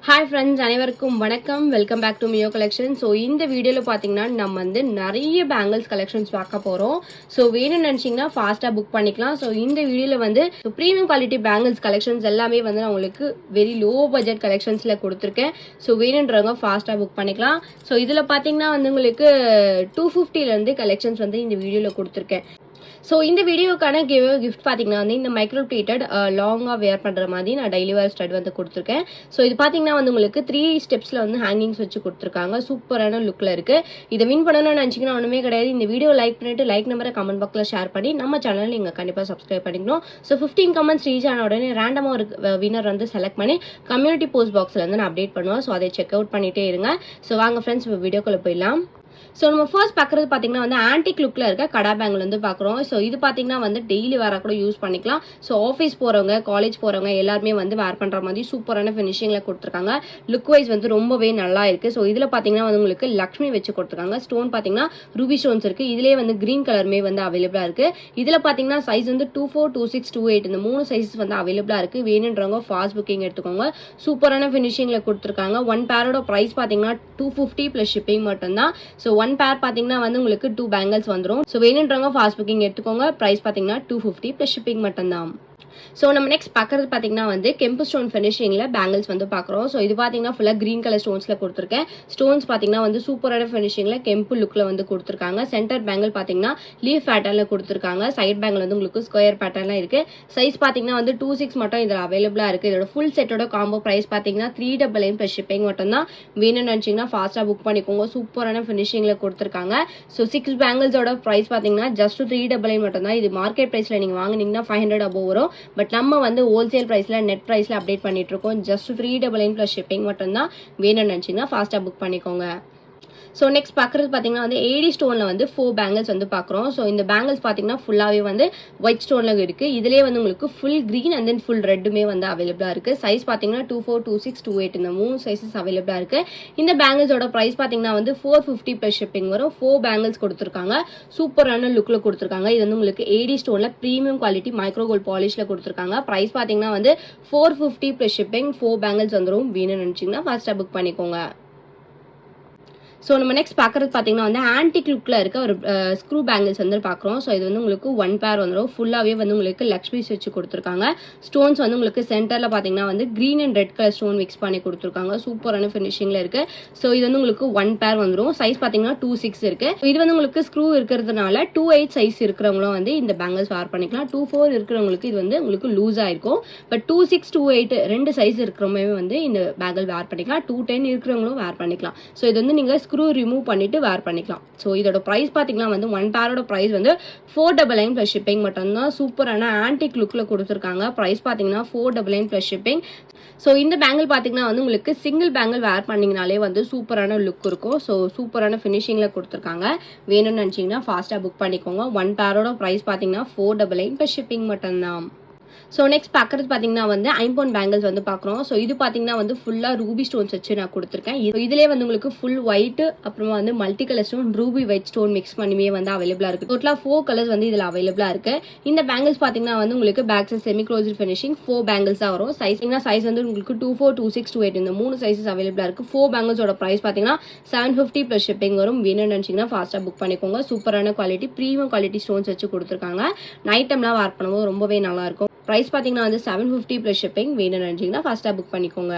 Hi friends, அனைவருக்கும் வணக்கம். Welcome back to Mio collection. So இந்த வீடியோவில் பார்த்தீங்கன்னா நம்ம வந்து நிறைய பேங்கிள்ஸ் கலெக்ஷன்ஸ் பார்க்க போகிறோம். ஸோ வேணும்னு நினச்சிங்கன்னா ஃபாஸ்ட்டாக புக் பண்ணிக்கலாம். ஸோ இந்த வீடியோவில் வந்து ப்ரீமியம் குவாலிட்டி பேங்கிள்ஸ் கலெக்ஷன்ஸ் எல்லாமே வந்து நான் உங்களுக்கு வெரி லோ பட்ஜெட் கலெக்ஷன்ஸில் கொடுத்துருக்கேன். ஸோ வேணுன்றவங்க ஃபாஸ்ட்டாக புக் பண்ணிக்கலாம். ஸோ இதில் பார்த்தீங்கன்னா வந்து உங்களுக்கு 250லேருந்து கலெக்ஷன்ஸ் வந்து இந்த வீடியோவில் கொடுத்துருக்கேன். ஸோ இந்த வீடியோக்கான கிஃப்ட் பார்த்தீங்கன்னா வந்து இந்த மைக்ரோ பிளேட்டட் லாங்காக வேர் பண்ணுற மாதிரி நான் டெய்லி வேர் ஸ்டட் வந்து கொடுத்துருக்கேன். ஸோ இது பார்த்தீங்கன்னா வந்து உங்களுக்கு 3 ஸ்டெப்ஸில் வந்து ஹேங்கிங்ஸ் வச்சு கொடுத்துருக்காங்க. சூப்பரான லுக்கில் இருக்குது. இதை வின் பண்ணணும்னு நினச்சிங்கன்னா ஒன்றுமே கிடையாது. இந்த வீடியோ லைக் பண்ணிட்டு லைக் நம்பரை கமெண்ட் பாக்ஸில் ஷேர் பண்ணி நம்ம சேனல் நீங்கள் கண்டிப்பாக சப்ஸ்கிரைப் பண்ணிக்கணும். ஸோ 15 கமெண்ட்ஸ் ரீச் ஆன உடனே ரேண்டமாக ஒரு வின்னர் வந்து செலக்ட் பண்ணி கம்யூனிட்டி போஸ்ட் பாக்ஸில் வந்து நான் அப்டேட் பண்ணுவேன். ஸோ அதை செக் அவுட் பண்ணிகிட்டே இருங்க. ஸோ வாங்க ஃப்ரெண்ட்ஸ் இப்போ வீடியோக்குள்ளே போயிடலாம். ஸோ நம்ம ஃபர்ஸ்ட் பார்க்குறது பார்த்தீங்கன்னா வந்து ஆன்டிக் லுக்கில் இருக்க கடா பேங்கிள் வந்து பார்க்குறோம். ஸோ இது பார்த்தீங்கன்னா வந்து டெய்லி வேற கூட யூஸ் பண்ணிக்கலாம். ஸோ ஆஃபீஸ் போகிறவங்க காலேஜ் போகிறவங்க எல்லாருமே வந்து வேர் பண்ணுற மாதிரி சூப்பரான ஃபினிஷிங்கில் கொடுத்துருக்காங்க. லுக் வைஸ் வந்து ரொம்பவே நல்லா இருக்குது. ஸோ இதில் பார்த்தீங்கன்னா வந்து உங்களுக்கு லக்ஷ்மி வச்சு கொடுத்துருக்காங்க. ஸ்டோன் பார்த்தீங்கன்னா ரூபி ஸ்டோன்ஸ் இருக்குது. இதிலே வந்து க்ரீன் கலருமே வந்து அவைலபிளாக இருக்குது. இதில் பார்த்தீங்கன்னா சைஸ் வந்து 24, 26, 28 இந்த 3 சைஸஸ் வந்து அவைலபிளாக இருக்குது. வேணுன்றவங்க ஃபாஸ்ட் புக்கிங் எடுத்துக்கோங்க. சூப்பரான ஃபினிஷிங்கில் கொடுத்துருக்காங்க. ஒன் பேரோட ப்ரைஸ் பார்த்தீங்கன்னா 250 ப்ளஸ் ஷிப்பிங் மட்டும்தான். ஸோ ஒன் பேர் பார்த்தீங்கன்னா வந்து உங்களுக்கு 2 பேங்கிள்ஸ் வந்துடும். ஸோ வேணுன்றவங்க ஃபாஸ்ட் புக்கிங் எடுத்துக்கோங்க. ப்ரைஸ் பார்த்தீங்கன்னா 250 ப்ளஸ் ஷிப்பிங் மட்டும்தான். ஸோ நம்ம நெக்ஸ்ட் பார்க்குறது பார்த்தீங்கன்னா வந்து கெம்பு ஸ்டோன் ஃபினிஷிங்கில் பேங்கிள்ஸ் வந்து பார்க்குறோம். ஸோ இது பார்த்தீங்கன்னா ஃபுல்லாக க்ரீன் கலர் ஸ்டோன்ஸில் கொடுத்துருக்கேன். ஸ்டோன்ஸ் பார்த்தீங்கன்னா வந்து சூப்பரான ஃபினிஷிங்கில் கெம்பு லுக்கில் வந்து கொடுத்துருக்காங்க. சென்டர் பேங்கிள் பார்த்தீங்கன்னா லீஃப் பேட்டர்னில் கொடுத்துருக்காங்க. சைட் பேங்கிள் வந்து உங்களுக்கு ஸ்கொயர் பேட்டர்னில் இருக்குது. சைஸ் பார்த்தீங்கன்னா வந்து 26 மட்டும் இதில் அவைலபிளாக இருக்குது. இதோட ஃபுல் செட்டோட காம்போ ப்ரைஸ் பார்த்தீங்கன்னா 399 ப்ளஸ் ஷிப்பிங் மட்டும் தான். வேணும்னு நினச்சிங்கன்னா ஃபாஸ்ட்டாக புக் பண்ணிக்கோங்க. சூப்பரான ஃபினிஷிங்கில் கொடுத்துருக்காங்க. ஸோ 6 பேங்கிள்ஸோட ப்ரைஸ் பார்த்தீங்கன்னா ஜஸ்ட் 399 மட்டும் தான். இது மார்க்கெட் ப்ரைஸில் நீங்கள் வாங்கினீங்கன்னா 500 அபோவ் வரும். பட் நம்ம வந்து ஹோல்சேல் ப்ரைஸில் நெட் ப்ரைஸில் அப்டேட் பண்ணிட்டு இருக்கோம். ஜஸ்ட் 399 ப்ளஸ் ஷிப்பிங் மட்டும் தான். வேணும்னு நினச்சிங்கன்னா ஃபாஸ்ட்டாக புக் பண்ணிக்கோங்க. ஸோ நெக்ஸ்ட் பார்க்குறது பார்த்தீங்கன்னா வந்து ஏடி ஸ்டோனில் வந்து 4 பேங்கிள்ஸ் வந்து பார்க்குறோம். ஸோ இந்த பேங்கிள்ஸ் பார்த்தீங்கன்னா ஃபுல்லாகவே வந்து ஒயிட் ஸ்டோனில் இருக்குது. இதிலே வந்து உங்களுக்கு full green and then full ரெட்டுமே வந்து அவைலபிளாக இருக்குது. சைஸ் பார்த்தீங்கன்னா 24, 26, 28 இந்த 3 சைஸஸ் அவைலபிளாக இருக்குது. இந்த பேங்கிள்ஸோட ப்ரைஸ் பார்த்தீங்கன்னா வந்து 450 ப்ளஸ் ஷிப்பிங் வரும். 4 பேங்கிள்ஸ் கொடுத்துருக்காங்க. சூப்பரான லுக்கில் கொடுத்துருக்காங்க. இது வந்து உங்களுக்கு ஏடி ஸ்டோனில் ப்ரீமியம் குவாலிட்டி மைக்ரோ கோல்ட் பாலிஷில் கொடுத்துருக்காங்க. ப்ரைஸ் பார்த்தீங்கன்னா வந்து 450 ப்ளஸ் ஷிப்பிங். 4 பேங்கிள்ஸ் வந்துடும். வேணும்னு நினச்சிங்கன்னா ஃபாஸ்ட்டாக புக் பண்ணிக்கோங்க. ஸோ நம்ம நெக்ஸ்ட் பார்க்குறது பார்த்தீங்கன்னா வந்து ஆன்டிக் லுக்கில் இருக்க ஒரு ஸ்க்ரூ பேங்கிள்ஸ் வந்து பார்க்குறோம். ஸோ இது வந்து உங்களுக்கு 1 பேர் வந்துடும். ஃபுல்லாகவே வந்து உங்களுக்கு லக்ஷ்மிஸ் வச்சு கொடுத்துருக்காங்க. ஸ்டோன்ஸ் வந்து உங்களுக்கு சென்டரில் பார்த்தீங்கன்னா வந்து green and red colour stone mix பண்ணி கொடுத்துருக்காங்க. சூப்பரான ஃபினிஷிங்கில் இருக்குது. ஸோ இது வந்து உங்களுக்கு 1 பேர் வந்துடும். சைஸ் பார்த்தீங்கன்னா 26 இருக்குது. இது வந்து உங்களுக்கு ஸ்க்ரூ இருக்கிறதுனால 28 சைஸ் இருக்கிறவங்களும் வந்து இந்த பேங்கிள்ஸ் வேர் பண்ணிக்கலாம். 24 இருக்கிறவங்களுக்கு இது வந்து உங்களுக்கு லூஸாக இருக்கும். பட் 26, 28 2 சைஸ் இருக்கிறவங்க வந்து இந்த பேங்கிள் வேர் பண்ணிக்கலாம். 210 இருக்கிறவங்களும் வேர் பண்ணிக்கலாம். ஸோ இது வந்து நீங்கள் ஸ்க்ரூ ரிமூவ் பண்ணிட்டு வேர் பண்ணிக்கலாம். ஸோ இதோட ப்ரைஸ் பார்த்தீங்கன்னா வந்து 1 பேரோட ப்ரைஸ் வந்து 499 ப்ளஸ் ஷிப்பிங் மட்டும்தான். சூப்பரான ஆன்டிக் லுக்கில் கொடுத்துருக்காங்க. ப்ரைஸ் பார்த்தீங்கன்னா 499 ப்ளஸ் ஷிப்பிங். ஸோ இந்த பேங்கிள் பார்த்தீங்கன்னா வந்து உங்களுக்கு சிங்கிள் பேங்கிள் வேர் பண்ணிங்கனாலே வந்து சூப்பரான லுக் இருக்கும். ஸோ சூப்பரான ஃபினிஷிங்கில் கொடுத்துருக்காங்க. வேணும்னு நினச்சிங்கன்னா ஃபாஸ்ட்டாக புக் பண்ணிக்கோங்க. 1 பேரோட ப்ரைஸ் பார்த்தீங்கன்னா 499 ப்ளஸ் ஷிப்பிங் மட்டும்தான். ஸோ நெக்ஸ்ட் பார்க்குறது பார்த்தீங்கன்னா வந்து ஐம்பொன் பேங்கிள்ஸ் வந்து பார்க்குறோம். ஸோ இது பார்த்தீங்கன்னா வந்து ஃபுல்லாக ரூபி ஸ்டோன்ஸ் வச்சு நான் கொடுத்துருக்கேன். இதிலே வந்து உங்களுக்கு ஃபுல் ஒயிட் அப்புறமா வந்து multi colour stone ruby white stone mix பண்ணியுமே வந்து அவைலபிளாக இருக்குது. டோட்டலாக 4 கலர்ஸ் வந்து இதில் அவைலபிளாக இருக்குது. இந்த பேங்கிள்ஸ் பார்த்தீங்கன்னா வந்து உங்களுக்கு back side semi closed finishing 4 bangles தான் வரும். சைஸ் வந்து உங்களுக்கு 24, 26, 28 இந்த 3 சைஸஸ் அவைலபிளாக இருக்குது. 4 பேங்கிள்ஸோட ப்ரைஸ் பார்த்தீங்கன்னா 750 ப்ளஸ் ஷிப்பிங் வரும். வேணும்னு நினச்சிங்கன்னா ஃபாஸ்ட்டாக புக் பண்ணிக்கோங்க. சூப்பரான குவாலிட்டி ப்ரீமியம் குவாலிட்டி ஸ்டோன்ஸ் வச்சு கொடுத்துருக்காங்க. நைட் டைம்லாம் வேர் பண்ணும்போது ரொம்பவே நல்லாயிருக்கும். ப்ரைஸ் பார்த்தீங்கன்னா வந்து 750 ப்ளஸ் ஷிப்பிங். வேணும்னு நினச்சிங்கன்னா ஃபாஸ்ட்டாக புக் பண்ணிக்கோங்க.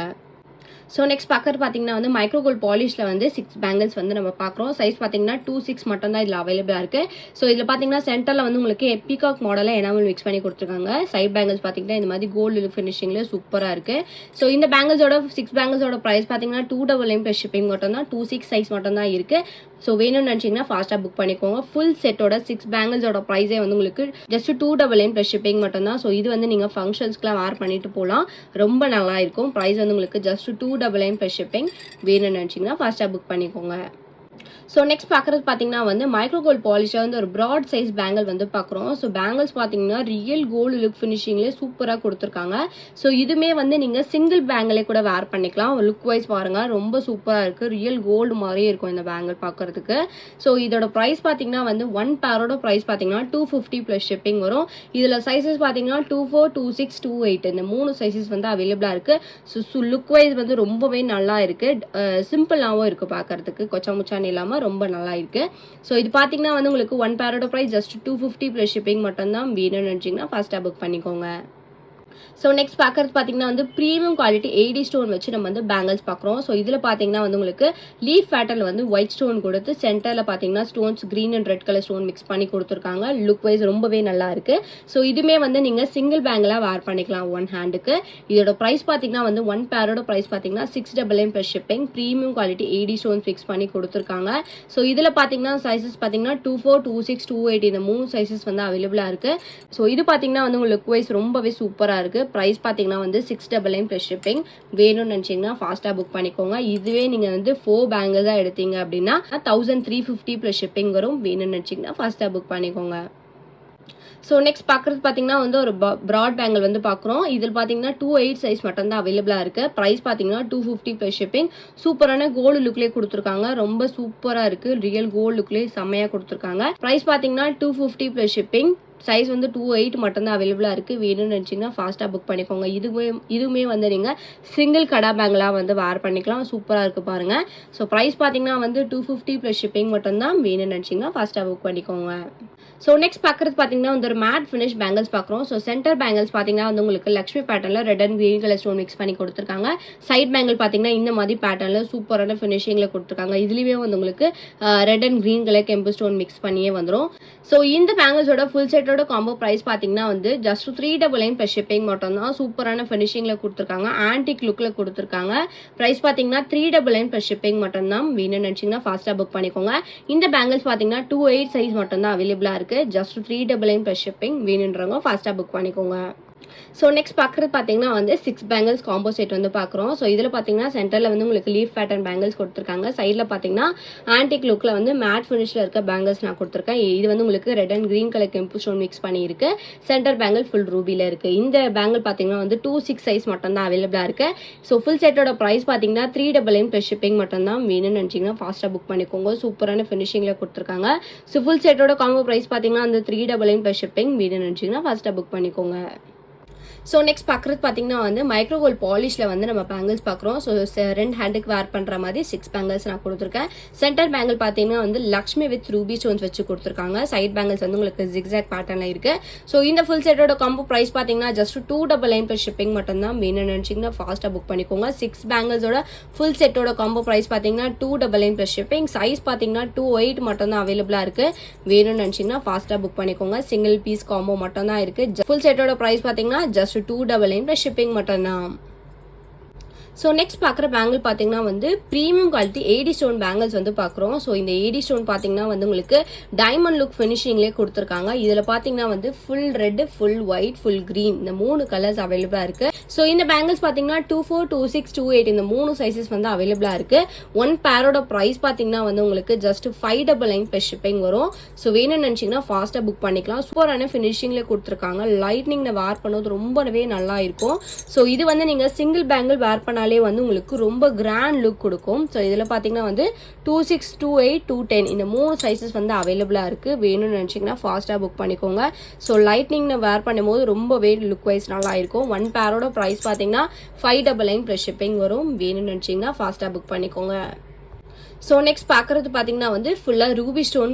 ஸோ நெக்ஸ்ட் பார்க்குறது பார்த்தீங்கன்னா வந்து மைக்ரோ கோல்ட் பாலிஷில் வந்து 6 பேங்கிள்ஸ் வந்து நம்ம பார்க்குறோம். சைஸ் பார்த்தீங்கன்னா 26 மட்டும் தான் இதில் அவைலபிளாக இருக்குது. ஸோ இதில் பார்த்தீங்கன்னா சென்டரில் வந்து உங்களுக்கு பீகாக் மாடலில் எனாமல் மிக்ஸ் பண்ணி கொடுத்துருக்காங்க. சைட் பேங்கிள்ஸ் பார்த்தீங்கன்னா இந்த மாதிரி கோல்டு ஃபினிஷிங்கில் சூப்பராக இருக்குது. ஸோ இந்த பேங்கிள்ஸோட 6 பேங்கிள்ஸோட ப்ரைஸ் பார்த்தீங்கன்னா 299 ப்ளஸ் ஷிப்பிங் மட்டும் தான். 26 சைஸ் மட்டும் தான் இருக்குது. ஸோ வேணும்னு நினச்சிங்கன்னா ஃபாஸ்ட்டாக புக் பண்ணிக்கோங்க. ஃபுல் செட்டோட 6 பேங்கிள்ஸோட ப்ரைஸே வந்து உங்களுக்கு ஜஸ்ட் 299 ப்ளஸ் ஷிப்பிங் மட்டும் தான். ஸோ இது வந்து நீங்கள் ஃபங்க்ஷன்ஸ்க்குலாம் வேர் பண்ணிட்டு போகலாம். ரொம்ப நல்லா இருக்கும். ப்ரைஸ் வந்து உங்களுக்கு ஜஸ்ட் 299 ப்ளஸ் ஷிப்பிங். வேணும்னு நினச்சிங்கன்னா ஃபாஸ்ட்டாக புக் பண்ணிக்கோங்க. ஸோ நெக்ஸ்ட் பார்க்குறது பார்த்தீங்கன்னா வந்து மைக்ரோ கோல்ட் பாலிஷில் வந்து ஒரு ப்ராட் சைஸ் பேங்கிள் வந்து பார்க்குறோம். ஸோ பேங்கிள்ஸ் பார்த்தீங்கன்னா ரியல் கோல்டு லுக் ஃபினிஷிங்லேயே சூப்பராக கொடுத்துருக்காங்க. ஸோ இதுவுமே வந்து நீங்கள் சிங்கிள் பேங்கிளே கூட வேர் பண்ணிக்கலாம். லுக் வைஸ் பாருங்கள், ரொம்ப சூப்பராக இருக்குது. ரியல் கோல்டு மாதிரியே இருக்கும் இந்த பேங்கிள் பார்க்குறதுக்கு. ஸோ இதோட ப்ரைஸ் பார்த்தீங்கன்னா வந்து ஒன் பேரோட ப்ரைஸ் பார்த்தீங்கன்னா 250 ப்ளஸ் ஷிப்பிங் வரும். இதில் சைஸஸ் பார்த்தீங்கன்னா 24, 26, 28 இந்த 3 சைஸஸ் வந்து அவைலபிளாக இருக்குது. ஸோ லுக் வைஸ் வந்து ரொம்பவே நல்லா இருக்குது. சிம்பிளாகவும் இருக்குது பார்க்குறதுக்கு, கொச்சா முச்சான்னு இல்லாமல் ரொம்ப நல்லா இருக்கு. ஸோ இது பார்த்தீங்கன்னா வந்து உங்களுக்கு ஒன் பேரோட ப்ரைஸ் ஜஸ்ட் 250 ப்ளஸ் ஷிப்பிங் மட்டும் தான். வேணும்னு நினச்சிங்கன்னா ஃபாஸ்ட்டாக புக் பண்ணிக்கோங்க. ஸோ நெக்ஸ்ட் பார்க்கறது பார்த்தீங்கன்னா வந்து ப்ரீமியம் குவாலிட்டி 80 ஸ்டோன் வச்சு நம்ம வந்து பேங்கிள்ஸ் பார்க்குறோம். ஸோ இதில் பார்த்தீங்கன்னா வந்து உங்களுக்கு லீஃப் பேட்டர்ல வந்து ஒயிட் ஸ்டோன் கொடுத்து சென்டரில் பார்த்தீங்கன்னா stones green and red colour stone mix பண்ணி கொடுத்துருக்காங்க. லுக் வைஸ் ரொம்பவே நல்லா இருக்கு. ஸோ இதுமே வந்து நீங்கள் சிங்கிள் பேங்கிளாக வேர் பண்ணிக்கலாம் ஒன் ஹேண்டுக்கு. இதோட ப்ரைஸ் பார்த்தீங்கன்னா வந்து ஒன் பேரோட ப்ரைஸ் பார்த்தீங்கன்னா 699 plus shipping. Premium quality 80 stone fix பண்ணி கொடுத்துருக்காங்க. ஸோ இதில் பார்த்தீங்கன்னா சைஸஸ் பார்த்தீங்கன்னா 24, 26, 28 இந்த 3 சைஸஸ் வந்து அவைலபிளாக இருக்கு. ஸோ இது பார்த்தீங்கன்னா வந்து உங்களுக்கு லுக் வைஸ் ரொம்பவே சூப்பராக இருக்கு. ப்ரைஸ் பார்த்தீங்கன்னா வந்து 699 ப்ளஸ் ஷிப்பிங். வேணும்னு நினச்சிங்கன்னா ஃபாஸ்ட்டாக புக் பண்ணிக்கோங்க. இதுவே நீங்கள் வந்து 4 பேங்கிள்ஸாக எடுத்தீங்க அப்படின்னா 1350 ப்ளஸ் ஷிப்பிங் வரும். வேணும்னு நினச்சிங்கன்னா ஃபாஸ்ட்டாக புக் பண்ணிக்கோங்க. ஸோ நெக்ஸ்ட் பார்க்குறது பார்த்தீங்கன்னா வந்து ஒரு ப்ராட் பேங்கிள் வந்து பார்க்குறோம். இதில் பார்த்தீங்கன்னா 28 சைஸ் மட்டும் தான் அவைலபிளாக இருக்குது. ப்ரைஸ் பார்த்தீங்கன்னா 250 ப்ளஸ் ஷிப்பிங். சூப்பரான கோல்டு லுக்லேயே கொடுத்துருக்காங்க. ரொம்ப சூப்பராக இருக்குது. ரியல் கோல்டு லுக்லேயே செம்மையாக கொடுத்துருக்காங்க. ப்ரைஸ் பார்த்தீங்கன்னா 250 ப்ளஸ் ஷிப்பிங். சைஸ் வந்து 28 மட்டும்தான் அவைலபிளாக இருக்குது. வேணும்னு நினச்சிங்கன்னா ஃபாஸ்ட்டாக புக் பண்ணிக்கோங்க. இதுவுமே வந்து நீங்கள் சிங்கிள் கடா பேங்கிளாக வந்து வேர் பண்ணிக்கலாம். சூப்பராக இருக்குது பாருங்கள். ஸோ ப்ரைஸ் பார்த்தீங்கன்னா வந்து 250 ப்ளஸ் ஷிப்பிங் மட்டும்தான். வேணும்னு நினச்சிங்கன்னா ஃபாஸ்ட்டாக புக் பண்ணிக்கோங்க. ஸோ நெக்ஸ்ட் பார்க்குறது பார்த்தீங்கன்னா வந்து ஒரு மேட் ஃபினிஷ் பேங்கிள்ஸ் பார்க்குறோம். ஸோ சென்டர் பேங்கிள்ஸ் பார்த்தீங்கன்னா வந்து உங்களுக்கு லக்ஷ்மி பேட்டர்னில் red and green colour stone mix பண்ணி கொடுத்துருக்காங்க. சைட் பேங்கிள் பார்த்தீங்கன்னா இந்த மாதிரி பேட்டர்னில் சூப்பரான ஃபினிஷிங்கில் கொடுத்துருக்காங்க. இதுலேயுமே வந்து உங்களுக்கு ரெட் அண்ட் கிரீன் கலர் கெம்பு ஸ்டோன் மிக்ஸ் பண்ணியே வந்துடும். ஸோ இந்த பேங்கிள்ஸோட ஃபுல் செட்டோட காம்போ ப்ரைஸ் பார்த்தீங்கன்னா வந்து ஜஸ்ட் 399 ப்ளஸ் ஷிப்பிங் மட்டும் தான். சூப்பரான ஃபினிஷிங்கில் கொடுத்துருக்காங்க. ஆன்டிக் லுக்கில் கொடுத்துருக்காங்க. ப்ரைஸ் பார்த்தீங்கன்னா 399 ப்ளஸ் ஷிப்பிங் மட்டும் தான். வேணும்னு நினச்சிங்கன்னா ஃபாஸ்ட்டாக புக் பண்ணிக்கோங்க. இந்த பேங்கிள்ஸ் பார்த்தீங்கன்னா 28 சைஸ் மட்டும் தான் அவைலபிளாக இருக்குது. Just 399 plus shipping. வேணுன்றவங்க ஃபாஸ்ட்டாக புக் பண்ணிக்கோங்க. ஸோ நெக்ஸ்ட் பார்க்குறது பார்த்தீங்கன்னா வந்து 6 பேங்கிள்ஸ் காம்போ செட் வந்து பார்க்குறோம். ஸோ இதில் பார்த்தீங்கன்னா சென்டரில் வந்து உங்களுக்கு லீஃப் பேட்டர்ன் பேங்கிள்ஸ் கொடுத்துருக்காங்க. சைடில் பார்த்தீங்கன்னா ஆன்டிக் லுக்கில் வந்து மேட் ஃபினிஷில் இருக்க பேங்கிள்ஸ் நான் கொடுத்துருக்கேன். இது வந்து உங்களுக்கு ரெட் அண்ட் கிரீன் கலர் கெம்பு ஸ்டோன் மிக்ஸ் பண்ணியிருக்கு. சென்டர் பேங்கிள் ஃபுல் ரூபியில் இருக்குது. இந்த பேங்கிள் பார்த்தீங்கன்னா வந்து 26 சைஸ் மட்டும் தான் அவைலபிளாக இருக்குது. ஸோ ஃபுல் செட்டோட ப்ரைஸ் பார்த்தீங்கன்னா 399 ப்ளஸ் ஷிப்பிங் மட்டும் தான். வேணும்னு நினச்சிங்கன்னா ஃபாஸ்ட்டாக புக் பண்ணிக்கோங்க. சூப்பரான ஃபினிஷிங்கில் கொடுத்துருக்காங்க. ஸோ ஃபுல் செட்டோட காம்போ ப்ரைஸ் பார்த்தீங்கன்னா அந்த 399 ப்ளஸ் ஷிப்பிங். வேணும்னு நினச்சிங்கன்னா ஃபாஸ்ட்டாக புக் பண்ணிக்கோங்க. ஸோ நெக்ஸ்ட் பார்க்குறது பார்த்தீங்கன்னா வந்து மைக்ரோ கோல்ட் பாலிஷில் வந்து நம்ம பேங்கிள்ஸ் பார்க்குறோம். ஸோ 2 ஹேண்டுக்கு வேர் பண்ணுற மாதிரி 6 பேங்கிள்ஸ் நான் கொடுத்துருக்கேன். சென்டர் பேங்கிள் பார்த்தீங்கன்னா வந்து லக்ஷ்மி வித் ரூபி ஸ்டோன்ஸ் வச்சு கொடுத்துருக்காங்க. சைட் பேங்கிள்ஸ் வந்து உங்களுக்கு ஜிக்ஸாக் பேட்டர்னில் இருக்குது. ஸோ இந்த ஃபுல் செட்டோட காம்போ ப்ரைஸ் பார்த்தீங்கன்னா ஜஸ்ட் 299 ப்ளஸ் ஷிப்பிங் மட்டும் தான். வேணும்னு நினச்சிங்கன்னா ஃபாஸ்ட்டாக புக் பண்ணிக்கோங்க. 6 பேங்கிள்ஸோட ஃபுல் செட்டோட காம்போ ப்ரைஸ் பார்த்தீங்கன்னா 299 ப்ளஸ் ஷிப்பிங். சைஸ் பார்த்தீங்கன்னா 28 மட்டும் தான் அவைலபிளாக இருக்குது. வேணும்னு நினச்சிங்கன்னா ஃபாஸ்ட்டாக புக் பண்ணிக்கோங்க. சிங்கிள் பீஸ் காம்போ மட்டும் தான் இருக்குது. ஃபுல் செட்டோட ப்ரைஸ் பார்த்தீங்கன்னா ஜஸ்ட் 299 ப்ளஸ் ஷிப்பிங் மட்டும் தான். ஸோ நெக்ஸ்ட் பார்க்குற பேங்கிள் பார்த்தீங்கன்னா வந்து ப்ரீமியம் குவாலிட்டி 80 ஸ்டோன் பேங்கிள்ஸ் வந்து பார்க்குறோம். ஸோ இந்த 80 ஸ்டோன் பார்த்தீங்கன்னா வந்து உங்களுக்கு டைமண்ட் லுக் ஃபினிஷிங்லேயே கொடுத்துருக்காங்க. இதில் பார்த்தீங்கன்னா வந்து full red, full white, full green இந்த 3 கலர்ஸ் அவைலபிளாக இருக்குது. ஸோ இந்த பேங்கிள்ஸ் பார்த்தீங்கன்னா 24, 26, 28 இந்த 3 சைஸஸ் வந்து அவைலபிளாக இருக்குது. ஒன் பேரோட ப்ரைஸ் பார்த்தீங்கன்னா வந்து உங்களுக்கு ஜஸ்ட் 599 ப்ளஸ் ஷிப்பிங் வரும். ஸோ வேணும்னு நினச்சிங்கன்னா ஃபாஸ்ட்டாக புக் பண்ணிக்கலாம். சூப்பரான ஃபினிஷிங்கில் கொடுத்துருக்காங்க. லைட்னிங்கில் வேர் பண்ணுறது ரொம்பவே நல்லா இருக்கும். ஸோ இது வந்து நீங்கள் சிங்கிள் பேங்கிள் வேர் பண்ணாலே வந்து உங்களுக்கு ரொம்ப கிராண்ட் லுக் கொடுக்கும். ஸோ இதில் பார்த்தீங்கன்னா வந்து 26, 28, 210 இந்த 3 சைஸஸ் வந்து அவைலபிளாக இருக்குது. வேணும்னு நினச்சிங்கன்னா ஃபாஸ்ட்டாக புக் பண்ணிக்கோங்க. ஸோ லைட்னிங்கில் வேர் பண்ணும்போது ரொம்பவே லுக் வைஸ் நல்லா இருக்கும். ஒன் பேரோட ப்ரைஸ் பார்த்தீங்கன்னா 599 ப்ளஸ் ஷிப்பிங் வரும். வேணும்னு நினச்சிங்கன்னா ஃபாஸ்ட்டாக புக் பண்ணிக்கோங்க. ஸோ நெக்ஸ்ட் பார்க்குறது பார்த்தீங்கன்னா வந்து ஃபுல்லாக Ruby stone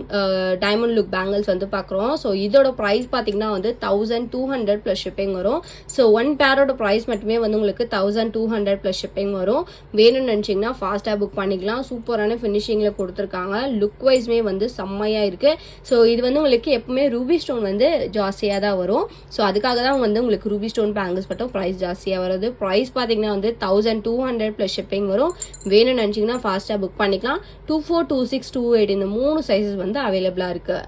diamond look bangles வந்து பார்க்குறோம். ஸோ இதோட ப்ரைஸ் பார்த்தீங்கன்னா வந்து 1200 ப்ளஸ் ஷிப்பிங் வரும். ஸோ ஒன் பேரோட ப்ரைஸ் மட்டுமே வந்து உங்களுக்கு 1200 ப்ளஸ் ஷிப்பிங் வரும். வேணும்னு நினச்சிங்கன்னா ஃபாஸ்ட்டாக புக் பண்ணிக்கலாம். சூப்பரான ஃபினிஷிங்கில் கொடுத்துருக்காங்க. லுக் வைஸ்மே வந்து செம்மையாக இருக்குது. ஸோ இது வந்து உங்களுக்கு எப்பவுமே ரூபி ஸ்டோன் வந்து ஜாஸ்தியாக தான் வரும். ஸோ அதுக்காக தான் வந்து உங்களுக்கு ரூபி ஸ்டோன் பேங்கிள்ஸ் மட்டும் ப்ரைஸ் ஜாஸ்தியாக வருது. ப்ரைஸ் பார்த்தீங்கன்னா வந்து 1200 ப்ளஸ் ஷிப்பிங் வரும். வேணும்னு நினச்சிங்கன்னா ஃபாஸ்ட்டாக புக் பண்ணிக்கலாம். 24, 26, 28 இந்த 3 சைஸஸ் வந்து அவைலபிளாக இருக்குது.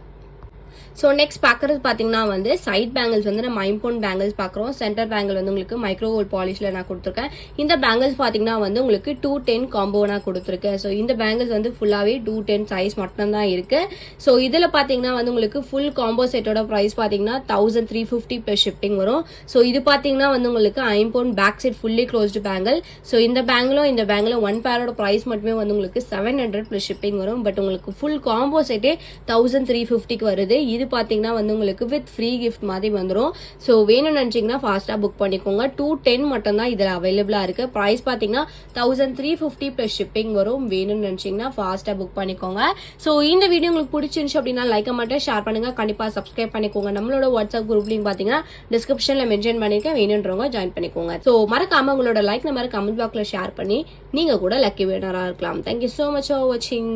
ஸோ நெக்ஸ்ட் பார்க்குறது பார்த்தீங்கன்னா வந்து சைட் பேங்கிள்ஸ் வந்து நம்ம ஐம்போன் பேங்கிள்ஸ் பார்க்குறோம். சென்டர் பேங்கிள் வந்து உங்களுக்கு மைக்ரோ கோல்ட் பாலிஷில் நான் கொடுத்துருக்கேன். இந்த பேங்கிள்ஸ் பார்த்தீங்கன்னா வந்து உங்களுக்கு 210 காம்போ நான் கொடுத்துருக்கேன். ஸோ இந்த பேங்கிள்ஸ் வந்து ஃபுல்லாகவே 210 சைஸ் மட்டும்தான் இருக்குது. ஸோ இதில் பார்த்தீங்கன்னா வந்து உங்களுக்கு ஃபுல் காம்போ செட்டோட ப்ரைஸ் பார்த்தீங்கன்னா 1350 ப்ளஸ் ஷிப்பிங் வரும். ஸோ இது பார்த்தீங்கன்னா வந்து உங்களுக்கு ஐம்போன் back side fully closed bangle. So இந்த பேங்கிலும் ஒன் பேரோட ப்ரைஸ் மட்டுமே வந்து உங்களுக்கு 700 ப்ளஸ் ஷிப்பிங் வரும். பட் உங்களுக்கு ஃபுல் காம்போ செட்டே 1350க்கு வருது. இது பார்த்தீங்கன்னா வந்து உங்களுக்கு வித் ஃப்ரீ கிஃப்ட் மாதிரி வந்துடும். ஸோ வேணும்னு நினச்சிங்கன்னா ஃபாஸ்ட்டாக புக் பண்ணிக்கோங்க. 210 மட்டும்தான் இதில் அவைலபிளாக இருக்குது. ப்ரைஸ் பார்த்தீங்கன்னா 1350 ப்ளஸ் ஷிப்பிங் வரும். வேணும்னு நினச்சிங்கன்னா ஃபாஸ்ட்டாக புக் பண்ணிக்கோங்க. ஸோ இந்த வீடியோ உங்களுக்கு பிடிச்சிருந்துச்சு அப்படின்னா லைக் மட்டும் ஷேர் பண்ணுங்கள். கண்டிப்பாக சப்ஸ்கிரைப் பண்ணிக்கோங்க. நம்மளோட வாட்ஸ்அப் குரூப் லிங்க் பார்த்தீங்கன்னா டிஸ்கிரிப்ஷனில் மென்ஷன் பண்ணியிருக்கேன். வேணுன்றவங்க ஜாயின் பண்ணிக்கோங்க. ஸோ மறக்காம உங்களோட லைக் நம்பர் கமெண்ட் பாக்ஸில் ஷேர் பண்ணி நீங்கள் கூட லக்கி வினராக இருக்கலாம். தேங்க்யூ ஸோ மச் ஃபார் வாட்சிங்.